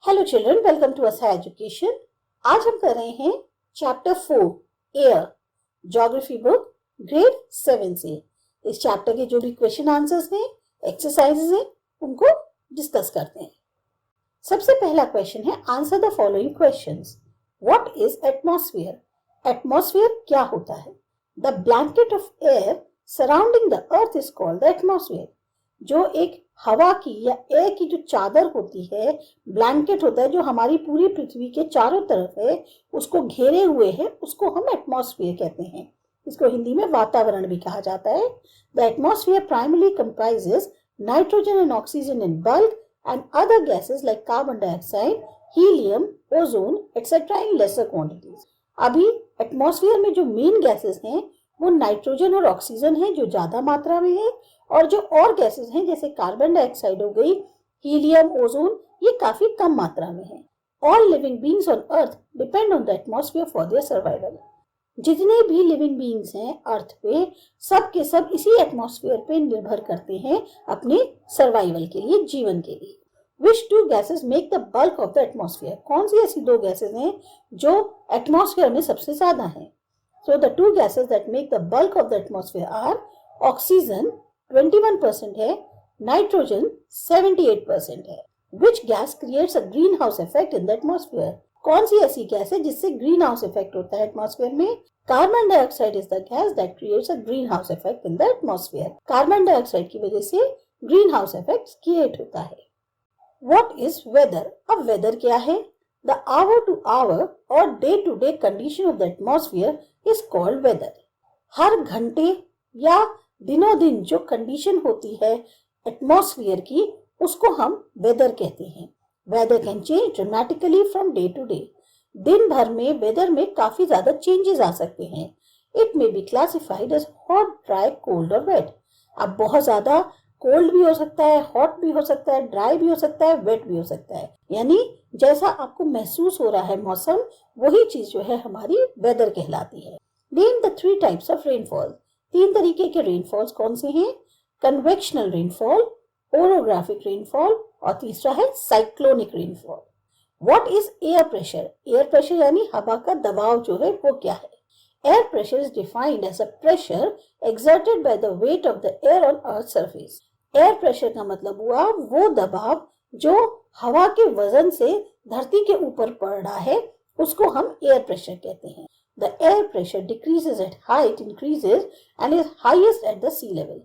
Hello children, welcome to असा education. आज हम कर रहे हैं chapter 4 air, geography book grade 7 से। इस चैप्टर के जो भी क्वेश्चन आंसर्स हैं, एक्सरसाइजेस हैं, उनको डिस्कस करते हैं। सबसे पहला क्वेश्चन है, answer the following questions. What is atmosphere? Atmosphere क्या होता है? The blanket of air surrounding the earth is called the atmosphere. जो एक हवा की या एयर की जो चादर होती है, ब्लैंकेट होता है जो हमारी पूरी पृथ्वी के चारों तरफ है, उसको घेरे हुए है, उसको हम एटमॉस्फेयर कहते हैं। इसको हिंदी में वातावरण भी कहा जाता है। The atmosphere primarily comprises nitrogen and oxygen in bulk and other gases like carbon dioxide, helium, ozone etcetera in laser quantities. अभी एटमॉस्फेयर में जो मेन गैसेस हैं वो नाइट्रोजन और ऑक्सीजन है जो ज्यादा मात्रा में है, और जो और गैसेस हैं जैसे कार्बन डाइऑक्साइड हो गई, हीलियम, ओजोन, ये काफी कम मात्रा में है। All living beings on earth depend on the atmosphere for their survival. जितने भी लिविंग बीइंग्स हैं अर्थ पे, सब के सब इसी एटमॉस्फेयर पे निर्भर करते हैं अपने सर्वाइवल के लिए, जीवन के लिए। Which two gases make the bulk of the atmosphere? कौन सी ऐसी दो गैसेस हैं जो एटमॉस्फेयर में सबसे ज्यादा हैं? So the two gases that make the bulk of the atmosphere are oxygen 21% है, nitrogen 78% है। Which gas creates a greenhouse effect in the atmosphere? कौन सी ऐसी गैस है जिससे ग्रीन हाउस इफेक्ट होता है एटमॉस्फेयर में? Carbon dioxide is the gas that creates a green house effect in the atmosphere. Carbon dioxide की वजह से ग्रीन हाउस इफेक्ट क्रिएट होता है। What is weather? अब वेदर क्या है? The hour to hour or day to day condition of the atmosphere is called weather. हर घंटे या दिनों दिन जो कंडीशन होती है एटमॉस्फेयर की, उसको हम वेदर कहते हैं। Weather can change dramatically from day to day. दिन भर में वेदर में काफी ज्यादा चेंजेस आ सकते हैं। It may be classified as hot, dry, cold और वेट। अब बहुत ज्यादा कोल्ड भी हो सकता है, हॉट भी हो सकता है, ड्राई भी हो सकता है, वेट भी हो सकता है। यानी जैसा आपको महसूस हो रहा है मौसम, वही चीज जो है हमारी वेदर कहलाती है। Name the 3 types of rainfall. 3 तरीके के रेनफॉल्स कौन से हैं? कन्वेक्शनल रेनफॉल, ओरोग्राफिक रेनफॉल और तीसरा है cyclonic rainfall. What is air pressure? Air pressure यानी हवा का दबाव जो है वो क्या है? Air pressure is defined as a pressure exerted by the weight of the air on Earth's surface. Air pressure का मतलब हुआ वो दबाव जो हवा के वजन से धरती के ऊपर पड़ रहा है, उसको हम एयर प्रेशर कहते हैं। The air pressure decreases at height increases and is highest at the sea level.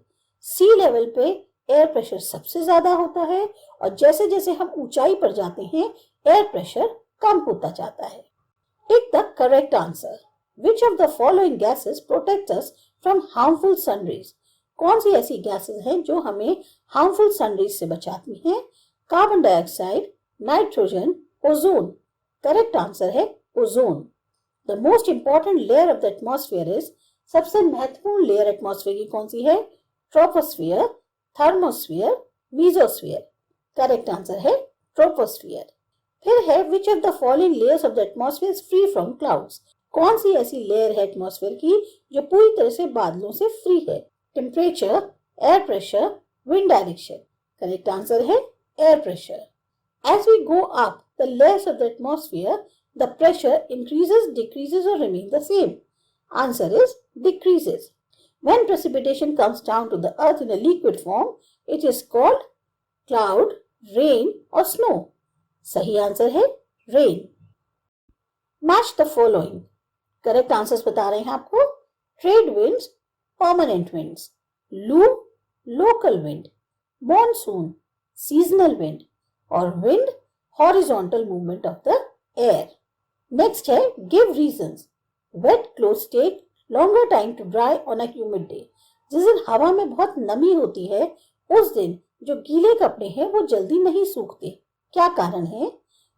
Sea level पे एयर प्रेशर सबसे ज्यादा होता है, और जैसे जैसे हम ऊंचाई पर जाते हैं एयर प्रेशर कम होता जाता है। Take the correct answer. Which of the following gases protect us from harmful sun rays? कौन सी ऐसी गैसेस हैं जो हमें हार्मफुल सन रेज से बचाती हैं? Carbon dioxide, nitrogen, ozone. Correct answer है ozone. The most important layer of the atmosphere is, सबसे महत्वपूर्ण लेयर एटमॉस्फेयर की कौन सी है? Troposphere, thermosphere, mesosphere. Correct answer है ट्रोपोस्फियर। फिर है, which of the following layers of the atmosphere is free from clouds? कौन सी ऐसी लेयर है एटमॉस्फेयर की जो पूरी तरह से बादलों से फ्री है? Temperature, air pressure, wind direction. Correct answer है air pressure. As we go up the layers of the atmosphere, the pressure increases, decreases और remain the same. Answer is decreases. When precipitation comes down to the earth in a liquid form, it is called cloud, rain और snow. सही answer है rain. Match the following. Correct answers बता रहे हैं आपको। Trade winds, permanent winds, लू, local wind, monsoon, seasonal wind और wind, horizontal movement of the air. Next है, give reasons. Wet clothes take longer time to dry on a humid day. जिस दिन हवा में बहुत नमी होती है, उस दिन जो गीले कपड़े हैं वो जल्दी नहीं सूखते। क्या कारण है?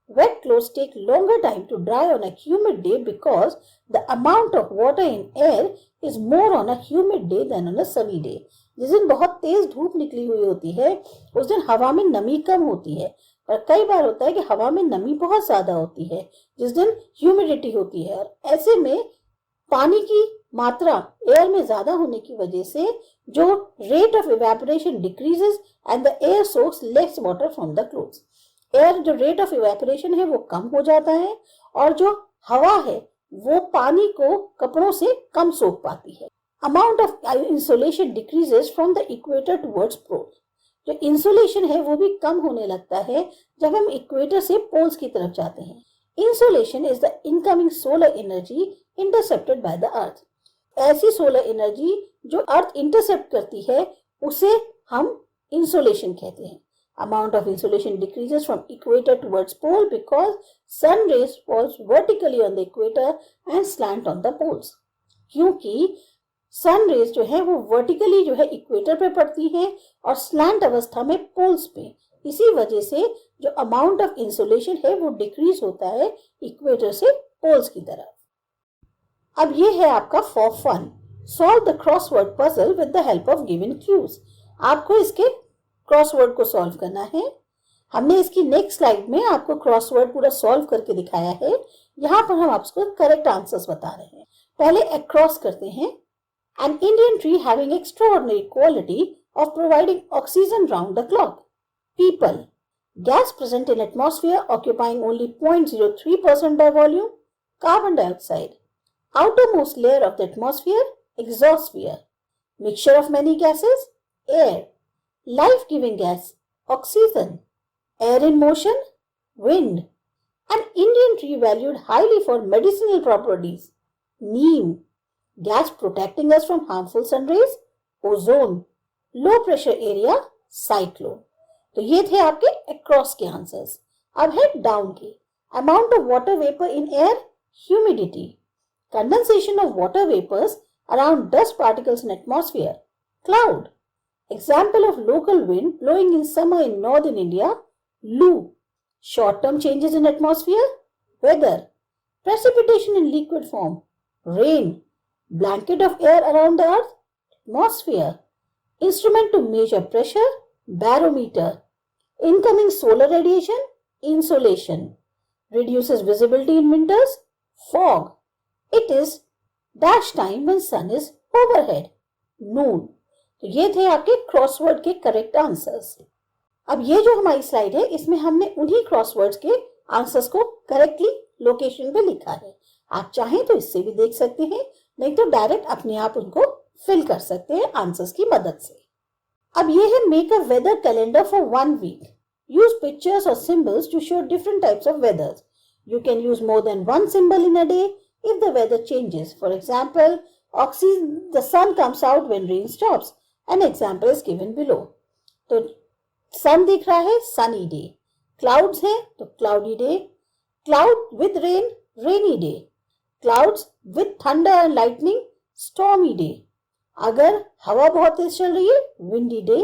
Wet clothes take longer time to dry on a humid day because the amount of water in air is more on a humid day than on a sunny day. जिस दिन बहुत तेज धूप निकली हुई होती है, उस दिन हवा में नमी कम होती है, और कई बार होता है कि हवा में नमी बहुत ज्यादा होती है जिस दिन ह्यूमिडिटी होती है, और ऐसे में पानी की मात्रा एयर में ज्यादा होने की वजह से जो rate of evaporation decreases and the air socks less water from the clothes. Air जो रेट ऑफ इवेपोरेशन है वो कम हो जाता है और जो हवा है वो पानी को कपड़ों से कम सोख पाती है। Amount of insulation decreases from the equator towards pole. जो इंसुलेशन है वो भी कम होने लगता है जब हम इक्वेटर से पोल्स की तरफ जाते हैं। Insolation is the incoming solar energy intercepted by the earth. ऐसी सोलर एनर्जी जो अर्थ इंटरसेप्ट करती है उसे हम इंसुलेशन कहते हैं। Amount of insolation decreases from equator towards pole because sun rays falls vertically on the equator and slant on the poles. क्योंकि sun rays जो है वो वर्टिकली जो है इक्वेटर पे पड़ती है और स्लैंट अवस्था में पोल्स पे। इसी वजह से जो अमाउंट ऑफ इंसुलेशन है वो डिक्रीज होता है इक्वेटर से पोल्स की तरफ। अब ये है आपका for fun, solve the crossword puzzle with the help of given clues. आपको इसके क्रॉसवर्ड को सॉल्व करना है। हमने इसकी नेक्स्ट स्लाइड में आपको क्रॉसवर्ड पूरा सॉल्व करके दिखाया है। यहाँ पर हम आपको करेक्ट आंसर्स बता रहे हैं। पहले अक्रॉस करते हैं। An Indian tree having extraordinary quality of providing oxygen round the clock. People, gas present in atmosphere occupying only 0.03% by volume. Carbon dioxide, outermost layer of the atmosphere, exosphere. Mixture of many gases, air. Life-giving gas, oxygen. Air in motion, wind. An Indian tree valued highly for medicinal properties, neem. Gas protecting us from harmful sun rays, ozone. Low pressure area, cyclone. तो ये थे आपके across के answers. अब है down के। Amount of water vapor in air, humidity. Condensation of water vapors around dust particles in atmosphere, cloud. Example of local wind blowing in summer in northern India, Loo. Short-term changes in atmosphere, weather. Precipitation in liquid form, rain. Blanket of air around the earth, atmosphere. Instrument to measure pressure, barometer. Incoming solar radiation, insolation. Reduces visibility in winters, fog. It is dash time when sun is overhead, noon. तो ये थे आपके crossword के correct answers. अब ये जो हमारी slide है इसमें हमने उन्हीं क्रॉसवर्ड्स के आंसर्स को करेक्टली लोकेशन पे लिखा है। आप चाहें तो इससे भी देख सकते हैं, नहीं तो डायरेक्ट अपने आप उनको फिल कर सकते हैं आंसर्स की मदद से। अब ये है make a weather calendar for 1 week. Use pictures और symbols to show different types of weathers. You can use more than 1 symbol in a day if the weather changes. For example, the sun comes out when rain stops. An example is given below. तो सन दिख रहा है, sunny day. Clouds हैं तो cloudy day. Cloud with rain, rainy day. Clouds with thunder and lightning, stormy day. अगर हवा बहुत तेज चल रही है, विंडी डे।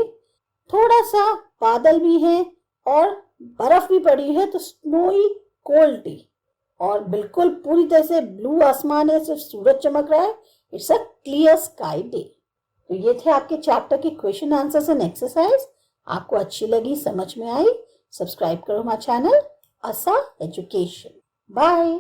थोड़ा सा बादल भी है और बर्फ भी पड़ी है तो स्नोई कोल्ड डे। और बिल्कुल पूरी तरह से ब्लू आसमान है, सिर्फ सूरज चमक रहा है, it's a clear sky day. तो ये थे आपके चैप्टर के क्वेश्चन आंसर्स एंड एक्सरसाइज। आपको अच्छी लगी, समझ में आई, सब्सक्राइब करो हमारा चैनल आसा एजुकेशन। बाय।